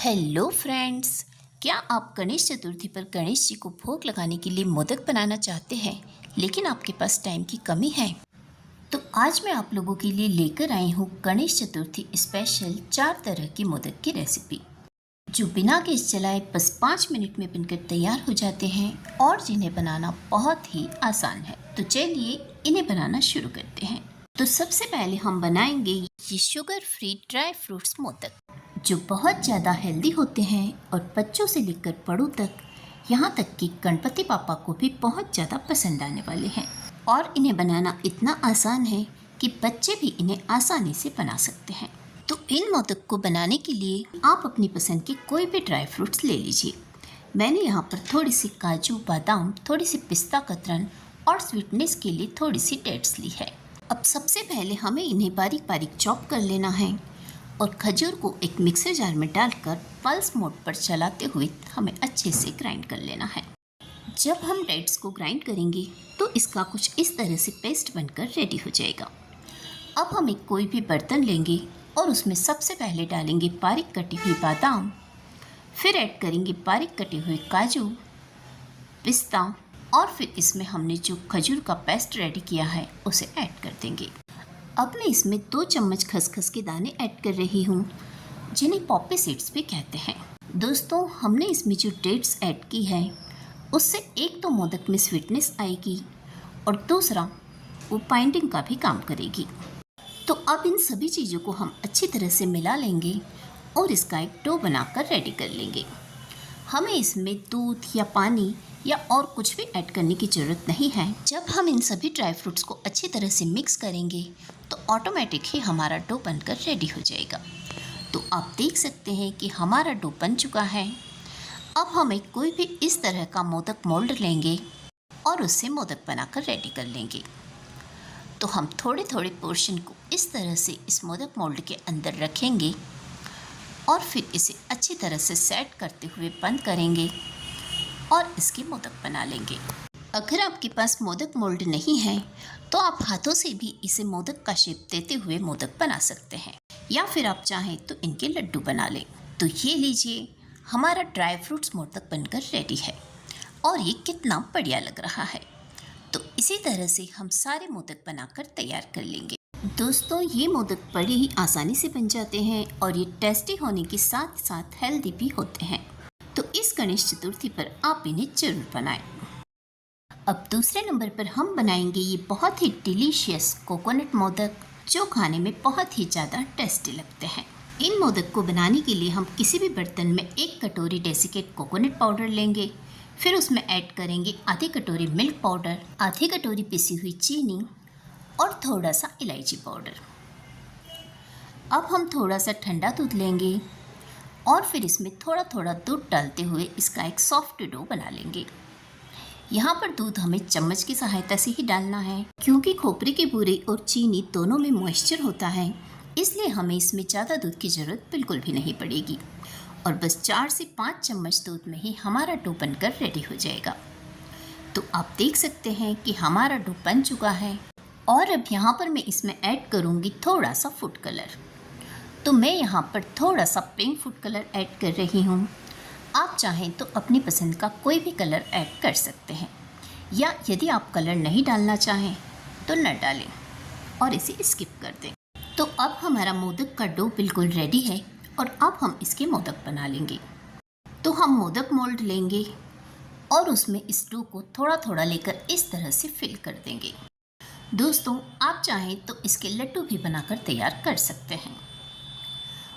Hello friends, क्या आप गणेश चतुर्थी पर गणेश जी को भोग लगाने के लिए मोदक बनाना चाहते हैं लेकिन आपके पास टाइम की कमी है? तो आज मैं आप लोगों के लिए लेकर आई हूँ गणेश चतुर्थी स्पेशल 4 तरह की मोदक की रेसिपी, जो बिना गैस जलाए बस 5 मिनट में बनकर तैयार हो जाते हैं और जिन्हें बनाना बहुत ही आसान है। तो चलिए इन्हें बनाना शुरू करते हैं। तो सबसे पहले हम बनाएंगे ये sugar free dry fruits modak, जो बहुत ज़्यादा हेल्दी होते हैं और बच्चों से लेकर बड़ों तक, यहाँ तक कि गणपति पापा को भी बहुत ज़्यादा पसंद आने वाले हैं। और इन्हें बनाना इतना आसान है कि बच्चे भी इन्हें आसानी से बना सकते हैं। तो इन मोदक को बनाने के लिए आप अपनी पसंद के कोई भी ड्राई फ्रूट्स ले लीजिए। मैंने यहाँ पर थोड़ी सी काजू बादाम, थोड़ी सी पिस्ता कतरन और स्वीटनेस के लिए थोड़ी सी डेट्स ली है। अब सबसे पहले हमें इन्हें बारीक बारीक चॉप कर लेना है और खजूर को एक मिक्सर जार में डालकर पल्स मोड पर चलाते हुए हमें अच्छे से ग्राइंड कर लेना है। जब हम डेट्स को ग्राइंड करेंगे तो इसका कुछ इस तरह से पेस्ट बनकर रेडी हो जाएगा। अब हम एक कोई भी बर्तन लेंगे और उसमें सबसे पहले डालेंगे बारीक कटी हुई बादाम, फिर ऐड करेंगे बारीक कटे हुए काजू, पिस्ता और फिर इसमें हमने जो खजूर का पेस्ट रेडी किया है उसे ऐड कर देंगे। अब मैं इसमें 2 चम्मच खसखस के दाने ऐड कर रही हूँ, जिन्हें पॉपी सीड्स भी कहते हैं। दोस्तों, हमने इसमें जो डेट्स ऐड की है उससे एक तो मोदक में स्वीटनेस आएगी और दूसरा वो बाइंडिंग का भी काम करेगी। तो अब इन सभी चीज़ों को हम अच्छी तरह से मिला लेंगे और इसका एक डो बनाकर रेडी कर लेंगे। हमें इसमें दूध या पानी या और कुछ भी ऐड करने की ज़रूरत नहीं है। जब हम इन सभी ड्राई फ्रूट्स को अच्छी तरह से मिक्स करेंगे तो ऑटोमेटिक ही हमारा डो बनकर रेडी हो जाएगा। तो आप देख सकते हैं कि हमारा डो बन चुका है। अब हम एक कोई भी इस तरह का मोदक मोल्ड लेंगे और उससे मोदक बनाकर रेडी कर लेंगे। तो हम थोड़े थोड़े पोर्शन को इस तरह से इस मोदक मोल्ड के अंदर रखेंगे और फिर इसे अच्छी तरह से सेट करते हुए बंद करेंगे और इसके मोदक बना लेंगे। अगर आपके पास मोदक मोल्ड नहीं है तो आप हाथों से भी इसे मोदक का शेप देते हुए मोदक बना सकते हैं, या फिर आप चाहें तो इनके लड्डू बना लें। तो ये लीजिए, हमारा ड्राई फ्रूट्स मोदक बनकर रेडी है और ये कितना बढ़िया लग रहा है। तो इसी तरह से हम सारे मोदक बनाकर तैयार कर लेंगे। दोस्तों, ये मोदक बड़ी ही आसानी से बन जाते हैं और ये टेस्टी होने के साथ साथ हेल्दी भी होते हैं। तो इस गणेश चतुर्थी पर आप इन्हें जरूर बनाएं। अब दूसरे नंबर पर हम बनाएंगे ये बहुत ही डिलीशियस कोकोनट मोदक, जो खाने में बहुत ही ज़्यादा टेस्टी लगते हैं। इन मोदक को बनाने के लिए हम किसी भी बर्तन में 1 कटोरी डेसिकेट कोकोनट पाउडर लेंगे, फिर उसमें ऐड करेंगे आधी कटोरी मिल्क पाउडर, आधी कटोरी पिसी हुई चीनी और थोड़ा सा इलायची पाउडर। अब हम थोड़ा सा ठंडा दूध लेंगे और फिर इसमें थोड़ा थोड़ा दूध डालते हुए इसका एक सॉफ्ट डो बना लेंगे। यहाँ पर दूध हमें चम्मच की सहायता से ही डालना है, क्योंकि खोपरे के बूरे और चीनी दोनों में मॉइस्चर होता है, इसलिए हमें इसमें ज़्यादा दूध की ज़रूरत बिल्कुल भी नहीं पड़ेगी और बस 4 से 5 चम्मच दूध में ही हमारा डो बनकर रेडी हो जाएगा। तो आप देख सकते हैं कि हमारा डो बन चुका है और अब यहाँ पर मैं इसमें ऐड करूँगी थोड़ा सा फूड कलर। तो मैं यहाँ पर थोड़ा सा पिंक फूड कलर ऐड कर रही हूँ। आप चाहें तो अपनी पसंद का कोई भी कलर ऐड कर सकते हैं, या यदि आप कलर नहीं डालना चाहें तो न डालें और इसे स्किप कर दें। तो अब हमारा मोदक का डो बिल्कुल रेडी है और अब हम इसके मोदक बना लेंगे। तो हम मोदक मोल्ड लेंगे और उसमें इस डो को थोड़ा थोड़ा लेकर इस तरह से फिल कर देंगे। दोस्तों, आप चाहें तो इसके लड्डू भी बनाकर तैयार कर सकते हैं।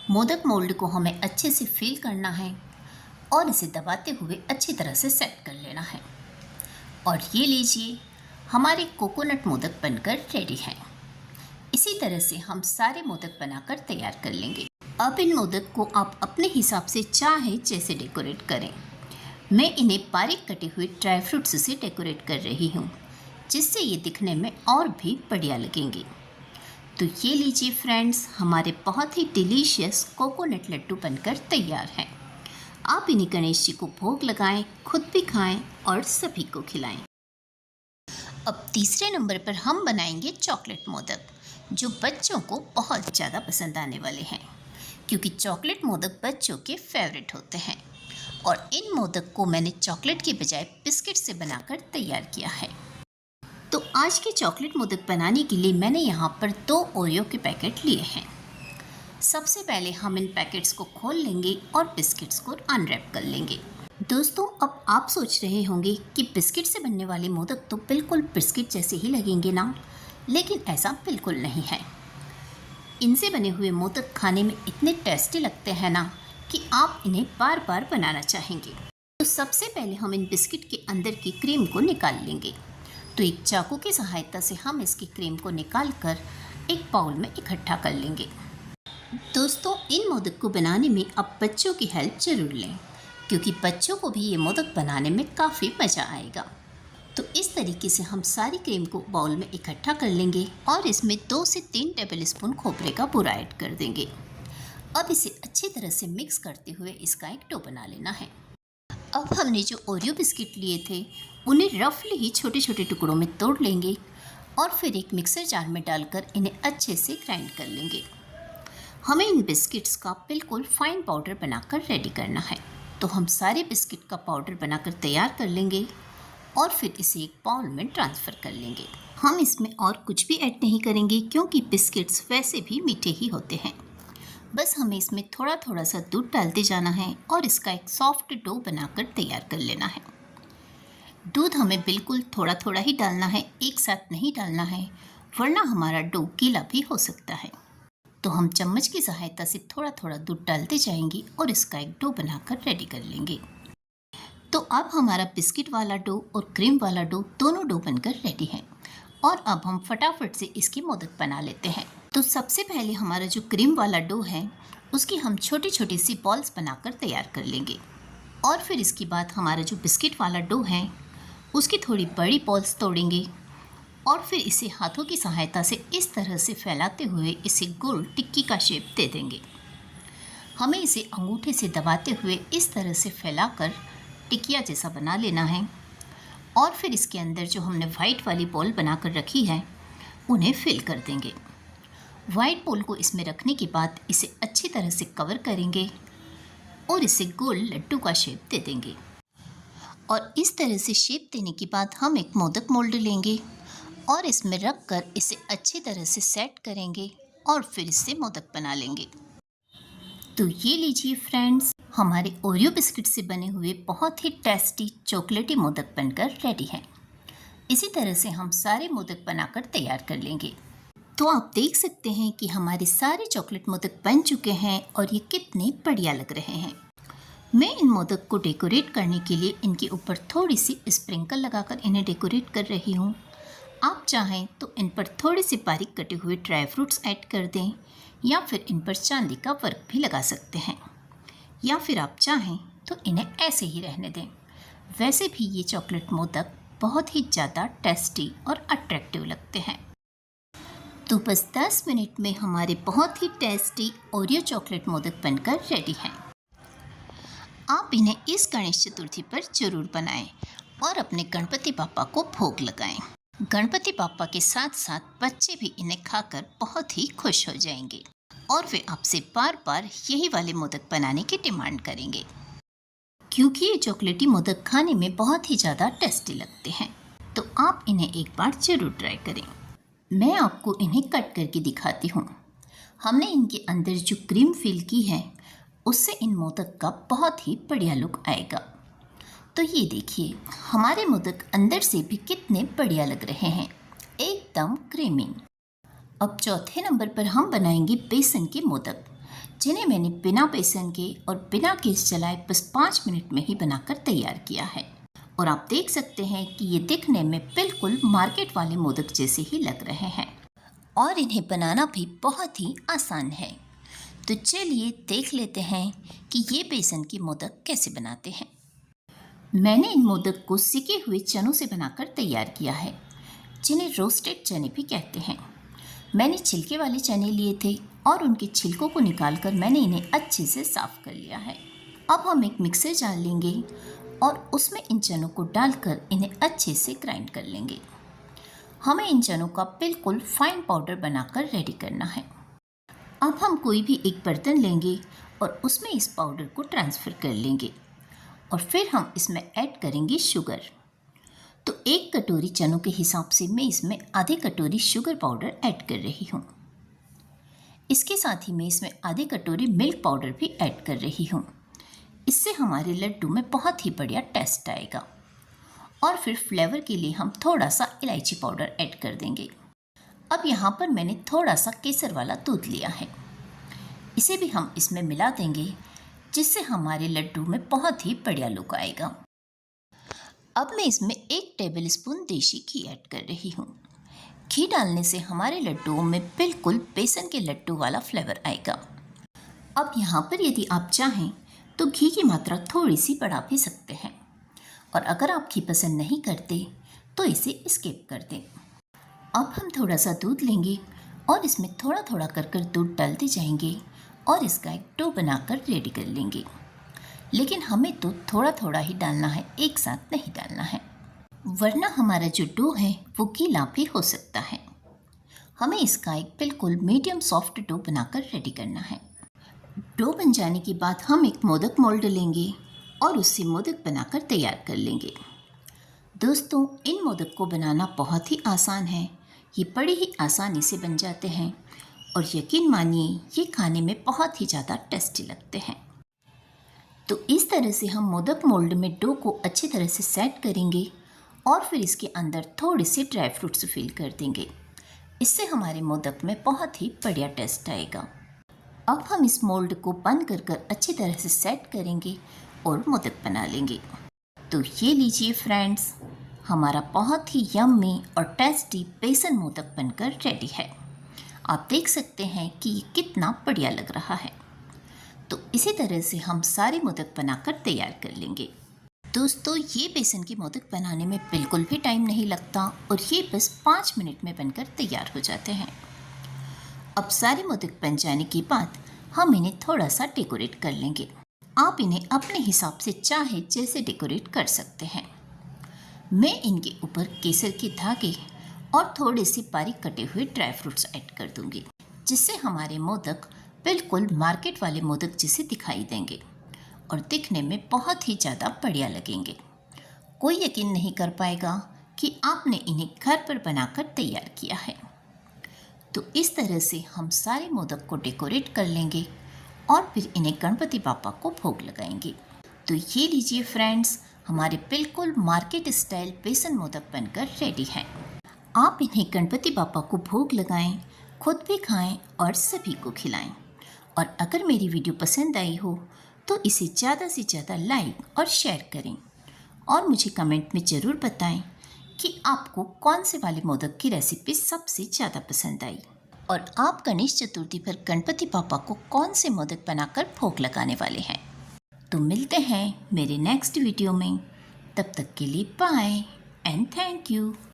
मोदक मोल्ड को हमें अच्छे से फिल करना है और इसे दबाते हुए अच्छी तरह से सेट कर लेना है। और ये लीजिए, हमारे कोकोनट मोदक बनकर रेडी हैं। इसी तरह से हम सारे मोदक बनाकर तैयार कर लेंगे। अब इन मोदक को आप अपने हिसाब से चाहे जैसे डेकोरेट करें। मैं इन्हें बारीक कटे हुए ड्राई फ्रूट्स से डेकोरेट कर रही हूँ, जिससे ये दिखने में और भी बढ़िया लगेंगे। तो ये लीजिए फ्रेंड्स, हमारे बहुत ही डिलीशियस कोकोनट लड्डू बनकर तैयार हैं। आप इन्हें गणेश जी को भोग लगाएं, खुद भी खाएं और सभी को खिलाएं। अब तीसरे नंबर पर हम बनाएंगे चॉकलेट मोदक, जो बच्चों को बहुत ज़्यादा पसंद आने वाले हैं। क्योंकि चॉकलेट मोदक बच्चों के फेवरेट होते हैं और इन मोदक को मैंने चॉकलेट के बजाय बिस्किट से बनाकर तैयार किया है। तो आज के चॉकलेट मोदक बनाने के लिए मैंने यहाँ पर 2 ओरियो के पैकेट लिए हैं। सबसे पहले हम इन पैकेट्स को खोल लेंगे और बिस्किट्स को अनरैप कर लेंगे। दोस्तों, अब आप सोच रहे होंगे कि बिस्किट से बनने वाले मोदक तो बिल्कुल बिस्किट जैसे ही लगेंगे ना, लेकिन ऐसा बिल्कुल नहीं है। इनसे बने हुए मोदक खाने में इतने टेस्टी लगते हैं ना कि आप इन्हें बार बार बनाना चाहेंगे। तो सबसे पहले हम इन बिस्किट के अंदर की क्रीम को निकाल लेंगे। तो एक चाकू की सहायता से हम इसकी क्रीम को निकाल कर एक बाउल में इकट्ठा कर लेंगे। दोस्तों, इन मोदक को बनाने में आप बच्चों की हेल्प ज़रूर लें, क्योंकि बच्चों को भी ये मोदक बनाने में काफ़ी मज़ा आएगा। तो इस तरीके से हम सारी क्रीम को बाउल में इकट्ठा कर लेंगे और इसमें 2 से 3 टेबल स्पून खोपरे का बूरा ऐड कर देंगे। अब इसे अच्छी तरह से मिक्स करते हुए इसका एक डो बना लेना है। अब हमने जो ओरियो बिस्किट लिए थे उन्हें रफली ही छोटे छोटे टुकड़ों में तोड़ लेंगे और फिर एक मिक्सर जार में डालकर इन्हें अच्छे से ग्राइंड कर लेंगे। हमें इन बिस्किट्स का बिल्कुल फाइन पाउडर बनाकर रेडी करना है। तो हम सारे बिस्किट का पाउडर बनाकर तैयार कर लेंगे और फिर इसे एक बाउल में ट्रांसफ़र कर लेंगे। हम इसमें और कुछ भी ऐड नहीं करेंगे, क्योंकि बिस्किट्स वैसे भी मीठे ही होते हैं। बस हमें इसमें थोड़ा थोड़ा सा दूध डालते जाना है और इसका एक सॉफ्ट डो बनाकर तैयार कर लेना है। दूध हमें बिल्कुल थोड़ा थोड़ा ही डालना है, एक साथ नहीं डालना है, वरना हमारा डो गीला भी हो सकता है। तो हम चम्मच की सहायता से थोड़ा थोड़ा दूध डालते जाएंगे और इसका एक डो बनाकर रेडी कर लेंगे। तो अब हमारा बिस्किट वाला डो और क्रीम वाला डो दोनों डो बनकर रेडी है और अब हम फटाफट से इसकी मोदक बना लेते हैं। तो सबसे पहले हमारा जो क्रीम वाला डो है उसकी हम छोटी छोटी सी बॉल्स बनाकर तैयार कर लेंगे और फिर इसके बाद हमारा जो बिस्किट वाला डो है उसकी थोड़ी बड़ी बॉल्स तोड़ेंगे और फिर इसे हाथों की सहायता से इस तरह से फैलाते हुए इसे गोल टिक्की का शेप दे देंगे। हमें इसे अंगूठे से दबाते हुए इस तरह से फैलाकर टिकिया जैसा बना लेना है और फिर इसके अंदर जो हमने वाइट वाली बॉल बनाकर रखी है उन्हें फिल कर देंगे। वाइट बॉल को इसमें रखने के बाद इसे अच्छी तरह से कवर करेंगे और इसे गोल लड्डू का शेप दे देंगे। और इस तरह से शेप देने के बाद हम एक मोदक मोल्ड लेंगे और इसमें रख कर इसे अच्छी तरह से सेट करेंगे और फिर इससे मोदक बना लेंगे। तो ये लीजिए फ्रेंड्स, हमारे ओरियो बिस्किट से बने हुए बहुत ही टेस्टी चॉकलेटी मोदक बनकर रेडी हैं। इसी तरह से हम सारे मोदक बनाकर तैयार कर लेंगे। तो आप देख सकते हैं कि हमारे सारे चॉकलेट मोदक बन चुके हैं और ये कितने बढ़िया लग रहे हैं। मैं इन मोदक को डेकोरेट करने के लिए इनके ऊपर थोड़ी सी स्प्रिंकल लगाकर इन्हें डेकोरेट कर रही हूँ। आप चाहें तो इन पर थोड़े से बारीक कटे हुए ड्राई फ्रूट्स ऐड कर दें या फिर इन पर चांदी का वर्क भी लगा सकते हैं, या फिर आप चाहें तो इन्हें ऐसे ही रहने दें। वैसे भी ये चॉकलेट मोदक बहुत ही ज़्यादा टेस्टी और अट्रैक्टिव लगते हैं। तो बस 10 मिनट में हमारे बहुत ही टेस्टी ओरियो चॉकलेट मोदक बनकर रेडी हैं। आप इन्हें इस गणेश चतुर्थी पर ज़रूर बनाएं और अपने गणपति बाप्पा को भोग लगाएं। गणपति बाप्पा के साथ साथ बच्चे भी इन्हें खाकर बहुत ही खुश हो जाएंगे और वे आपसे बार बार यही वाले मोदक बनाने की डिमांड करेंगे, क्योंकि ये चॉकलेटी मोदक खाने में बहुत ही ज़्यादा टेस्टी लगते हैं। तो आप इन्हें एक बार ज़रूर ट्राई करें। मैं आपको इन्हें कट करके दिखाती हूँ। हमने इनके अंदर जो क्रीम फिल की है उससे इन मोदक का बहुत ही बढ़िया लुक आएगा। तो ये देखिए, हमारे मोदक अंदर से भी कितने बढ़िया लग रहे हैं, एकदम क्रीमी। अब चौथे नंबर पर हम बनाएंगे बेसन के मोदक, जिन्हें मैंने बिना बेसन के और बिना गैस जलाए बस 5 मिनट में ही बनाकर तैयार किया है। और आप देख सकते हैं कि ये दिखने में बिल्कुल मार्केट वाले मोदक जैसे ही लग रहे हैं और इन्हें बनाना भी बहुत ही आसान है। तो चलिए देख लेते हैं कि ये बेसन के मोदक कैसे बनाते हैं। मैंने इन मोदक को सिके हुए चनों से बनाकर तैयार किया है, जिन्हें रोस्टेड चने भी कहते हैं। मैंने छिलके वाले चने लिए थे और उनके छिलकों को निकालकर मैंने इन्हें अच्छे से साफ़ कर लिया है। अब हम एक मिक्सर जार लेंगे और उसमें इन चनों को डालकर इन्हें अच्छे से ग्राइंड कर लेंगे। हमें इन चनों का बिल्कुल फाइन पाउडर बनाकर रेडी करना है। अब हम कोई भी एक बर्तन लेंगे और उसमें इस पाउडर को ट्रांसफ़र कर लेंगे और फिर हम इसमें ऐड करेंगे शुगर। तो 1 कटोरी चनों के हिसाब से मैं इसमें आधे कटोरी शुगर पाउडर ऐड कर रही हूँ। इसके साथ ही मैं इसमें आधे कटोरी मिल्क पाउडर भी ऐड कर रही हूँ। इससे हमारे लड्डू में बहुत ही बढ़िया टेस्ट आएगा। और फिर फ्लेवर के लिए हम थोड़ा सा इलायची पाउडर ऐड कर देंगे। अब यहाँ पर मैंने थोड़ा सा केसर वाला दूध लिया है, इसे भी हम इसमें मिला देंगे जिससे हमारे लड्डू में बहुत ही बढ़िया लुक आएगा। अब मैं इसमें 1 टेबलस्पून देशी घी ऐड कर रही हूँ। घी डालने से हमारे लड्डुओं में बिल्कुल बेसन के लड्डू वाला फ्लेवर आएगा। अब यहाँ पर यदि आप चाहें तो घी की मात्रा थोड़ी सी बढ़ा भी सकते हैं, और अगर आप घी पसंद नहीं करते तो इसे स्किप कर दें। अब हम थोड़ा सा दूध लेंगे और इसमें थोड़ा थोड़ा कर दूध डालते जाएंगे और इसका एक डो बनाकर रेडी कर लेंगे। लेकिन हमें तो थोड़ा थोड़ा ही डालना है, एक साथ नहीं डालना है, वरना हमारा जो डो है वो गीला भी हो सकता है। हमें इसका एक बिल्कुल मीडियम सॉफ्ट डो बनाकर रेडी करना है। डो बन जाने के बाद हम एक मोदक मोल्ड लेंगे और उससे मोदक बनाकर तैयार कर लेंगे। दोस्तों, इन मोदक को बनाना बहुत ही आसान है। ये बड़ी ही आसानी से बन जाते हैं और यकीन मानिए ये खाने में बहुत ही ज़्यादा टेस्टी लगते हैं। तो इस तरह से हम मोदक मोल्ड में डो को अच्छी तरह से सेट करेंगे और फिर इसके अंदर थोड़े से ड्राई फ्रूट्स फिल कर देंगे। इससे हमारे मोदक में बहुत ही बढ़िया टेस्ट आएगा। अब हम इस मोल्ड को बंद कर अच्छी तरह से सेट करेंगे और मोदक बना लेंगे। तो ये लीजिए फ्रेंड्स, हमारा बहुत ही यम्मी और टेस्टी बेसन मोदक बनकर रेडी है। आप देख सकते हैं कि ये कितना बढ़िया लग रहा है। तो इसी तरह से हम सारे मोदक बनाकर तैयार कर लेंगे। दोस्तों, ये बेसन के मोदक बनाने में बिल्कुल भी टाइम नहीं लगता और ये बस 5 मिनट में बनकर तैयार हो जाते हैं। अब सारे मोदक बन जाने के बाद हम इन्हें थोड़ा सा डेकोरेट कर लेंगे। आप इन्हें अपने हिसाब से चाहे जैसे डेकोरेट कर सकते हैं। मैं इनके ऊपर केसर के धागे और थोड़े से बारीक कटे हुए ड्राई फ्रूट्स ऐड कर दूंगी, जिससे हमारे मोदक बिल्कुल मार्केट वाले मोदक जैसे दिखाई देंगे और दिखने में बहुत ही ज़्यादा बढ़िया लगेंगे। कोई यकीन नहीं कर पाएगा कि आपने इन्हें घर पर बनाकर तैयार किया है। तो इस तरह से हम सारे मोदक को डेकोरेट कर लेंगे और फिर इन्हें गणपति बापा को भोग लगाएंगे। तो ये लीजिए फ्रेंड्स, हमारे बिल्कुल मार्केट स्टाइल बेसन मोदक बनकर रेडी हैं। आप इन्हें गणपति बापा को भोग लगाएं, खुद भी खाएं और सभी को खिलाएं। और अगर मेरी वीडियो पसंद आई हो तो इसे ज़्यादा से ज़्यादा लाइक और शेयर करें और मुझे कमेंट में ज़रूर बताएं कि आपको कौन से वाले मोदक की रेसिपी सबसे ज़्यादा पसंद आई और आप गणेश चतुर्थी पर गणपति बापा को कौन से मोदक बनाकर भोग लगाने वाले हैं। तो मिलते हैं मेरे नेक्स्ट वीडियो में। तब तक के लिए बाय एंड थैंक यू।